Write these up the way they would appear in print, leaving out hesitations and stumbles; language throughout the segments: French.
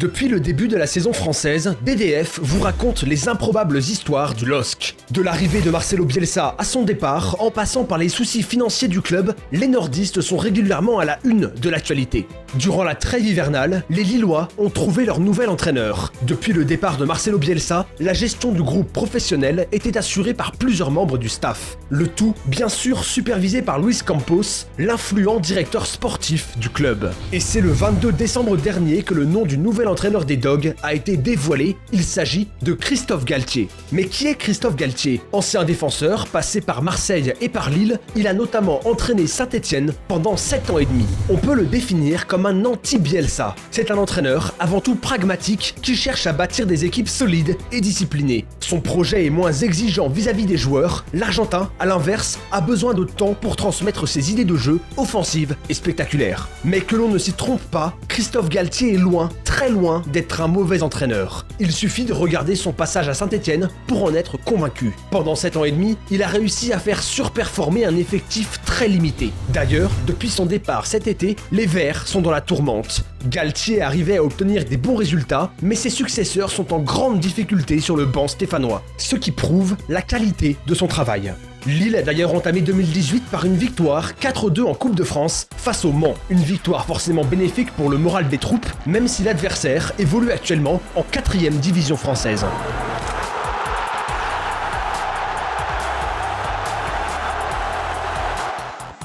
Depuis le début de la saison française, DDF vous raconte les improbables histoires du LOSC. De l'arrivée de Marcelo Bielsa à son départ, en passant par les soucis financiers du club, les nordistes sont régulièrement à la une de l'actualité. Durant la trêve hivernale, les Lillois ont trouvé leur nouvel entraîneur. Depuis le départ de Marcelo Bielsa, la gestion du groupe professionnel était assurée par plusieurs membres du staff. Le tout, bien sûr, supervisé par Luis Campos, l'influent directeur sportif du club. Et c'est le 22 décembre dernier que le nom du nouvel entraîneur des Dogs a été dévoilé. Il s'agit de Christophe Galtier. Mais qui est Christophe Galtier? Ancien défenseur, passé par Marseille et par Lille, il a notamment entraîné Saint-Etienne pendant 7 ans et demi. On peut le définir comme un anti-Bielsa. C'est un entraîneur avant tout pragmatique qui cherche à bâtir des équipes solides et disciplinées. Son projet est moins exigeant vis-à-vis des joueurs. L'Argentin, à l'inverse, a besoin de temps pour transmettre ses idées de jeu offensives et spectaculaires. Mais que l'on ne s'y trompe pas, Christophe Galtier est loin, très loin d'être un mauvais entraîneur. Il suffit de regarder son passage à Saint-Etienne pour en être convaincu. Pendant 7 ans et demi, il a réussi à faire surperformer un effectif très limité. D'ailleurs, depuis son départ cet été, les Verts sont dans la tourmente. Galtier arrivait à obtenir des bons résultats, mais ses successeurs sont en grande difficulté sur le banc stéphanois, ce qui prouve la qualité de son travail. Lille a d'ailleurs entamé 2018 par une victoire 4-2 en Coupe de France face au Mans. Une victoire forcément bénéfique pour le moral des troupes, même si l'adversaire évolue actuellement en 4e division française.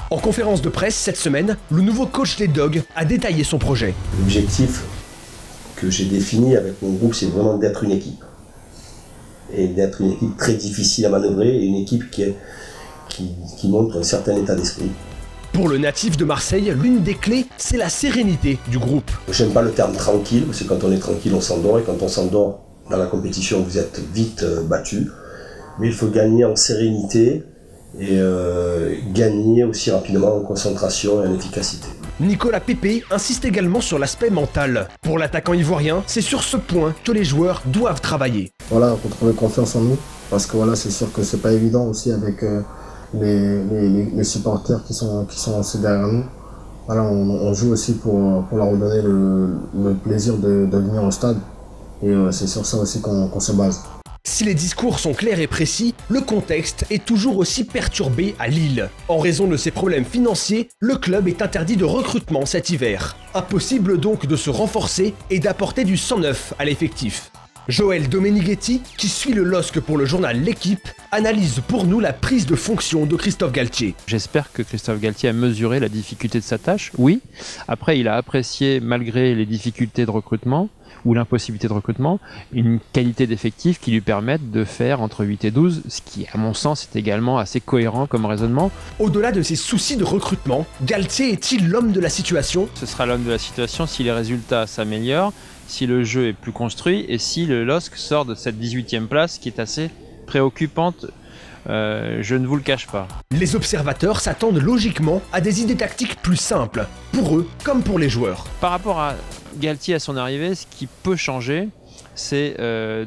En conférence de presse cette semaine, le nouveau coach des Dogs a détaillé son projet. L'objectif que j'ai défini avec mon groupe, c'est vraiment d'être une équipe. Et d'être une équipe très difficile à manœuvrer et une équipe qui montre un certain état d'esprit. Pour le natif de Marseille, l'une des clés, c'est la sérénité du groupe. J'aime pas le terme tranquille, parce que quand on est tranquille, on s'endort, et quand on s'endort dans la compétition, vous êtes vite battu. Mais il faut gagner en sérénité et gagner aussi rapidement en concentration et en efficacité. Nicolas Pepe insiste également sur l'aspect mental. Pour l'attaquant ivoirien, c'est sur ce point que les joueurs doivent travailler. Voilà, retrouver confiance en nous, parce que voilà, c'est sûr que c'est pas évident aussi avec les supporters qui sont aussi derrière nous. Voilà, on joue aussi pour leur redonner le plaisir de venir au stade, et c'est sur ça aussi qu'on se base. Si les discours sont clairs et précis, le contexte est toujours aussi perturbé à Lille. En raison de ses problèmes financiers, le club est interdit de recrutement cet hiver. Impossible donc de se renforcer et d'apporter du sang neuf à l'effectif. Joël Domenighetti, qui suit le LOSC pour le journal L'Équipe, analyse pour nous la prise de fonction de Christophe Galtier. J'espère que Christophe Galtier a mesuré la difficulté de sa tâche, oui. Après, il a apprécié, malgré les difficultés de recrutement, ou l'impossibilité de recrutement, une qualité d'effectif qui lui permette de faire entre 8 et 12, ce qui, à mon sens, est également assez cohérent comme raisonnement. Au-delà de ses soucis de recrutement, Galtier est-il l'homme de la situation? Ce sera l'homme de la situation si les résultats s'améliorent, si le jeu est plus construit et si le LOSC sort de cette 18e place qui est assez préoccupante. Je ne vous le cache pas. Les observateurs s'attendent logiquement à des idées tactiques plus simples, pour eux comme pour les joueurs. Par rapport à Galtier à son arrivée, ce qui peut changer, c'est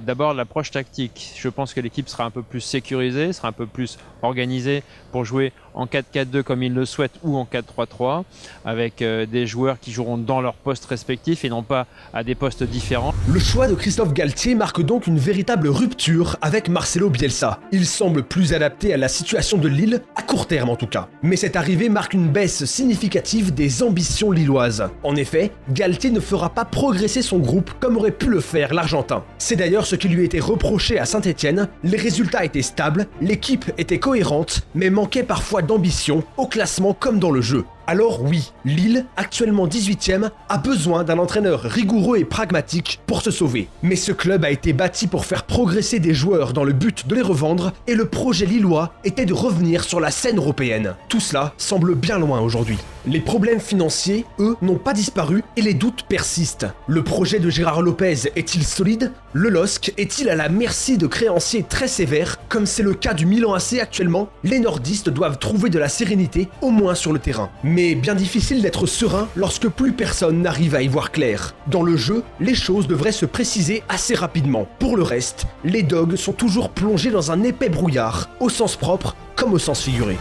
d'abord l'approche tactique. Je pense que l'équipe sera un peu plus sécurisée, sera un peu plus organisée pour jouer en 4-4-2 comme ils le souhaitent ou en 4-3-3, avec des joueurs qui joueront dans leurs postes respectifs et non pas à des postes différents. Le choix de Christophe Galtier marque donc une véritable rupture avec Marcelo Bielsa. Il semble plus adapté à la situation de Lille, à court terme en tout cas. Mais cette arrivée marque une baisse significative des ambitions lilloises. En effet, Galtier ne fera pas progresser son groupe comme aurait pu le faire l'Argentin. C'est d'ailleurs ce qui lui était reproché à Saint-Etienne. Les résultats étaient stables, l'équipe était cohérente, mais manquait parfois d'ambition, au classement comme dans le jeu. Alors oui, Lille, actuellement 18e, a besoin d'un entraîneur rigoureux et pragmatique pour se sauver. Mais ce club a été bâti pour faire progresser des joueurs dans le but de les revendre, et le projet lillois était de revenir sur la scène européenne. Tout cela semble bien loin aujourd'hui. Les problèmes financiers, eux, n'ont pas disparu et les doutes persistent. Le projet de Gérard Lopez est-il solide? Le LOSC est-il à la merci de créanciers très sévères, comme c'est le cas du Milan AC actuellement? Les nordistes doivent trouver de la sérénité, au moins sur le terrain. Mais bien difficile d'être serein lorsque plus personne n'arrive à y voir clair. Dans le jeu, les choses devraient se préciser assez rapidement. Pour le reste, les Dogs sont toujours plongés dans un épais brouillard, au sens propre comme au sens figuré.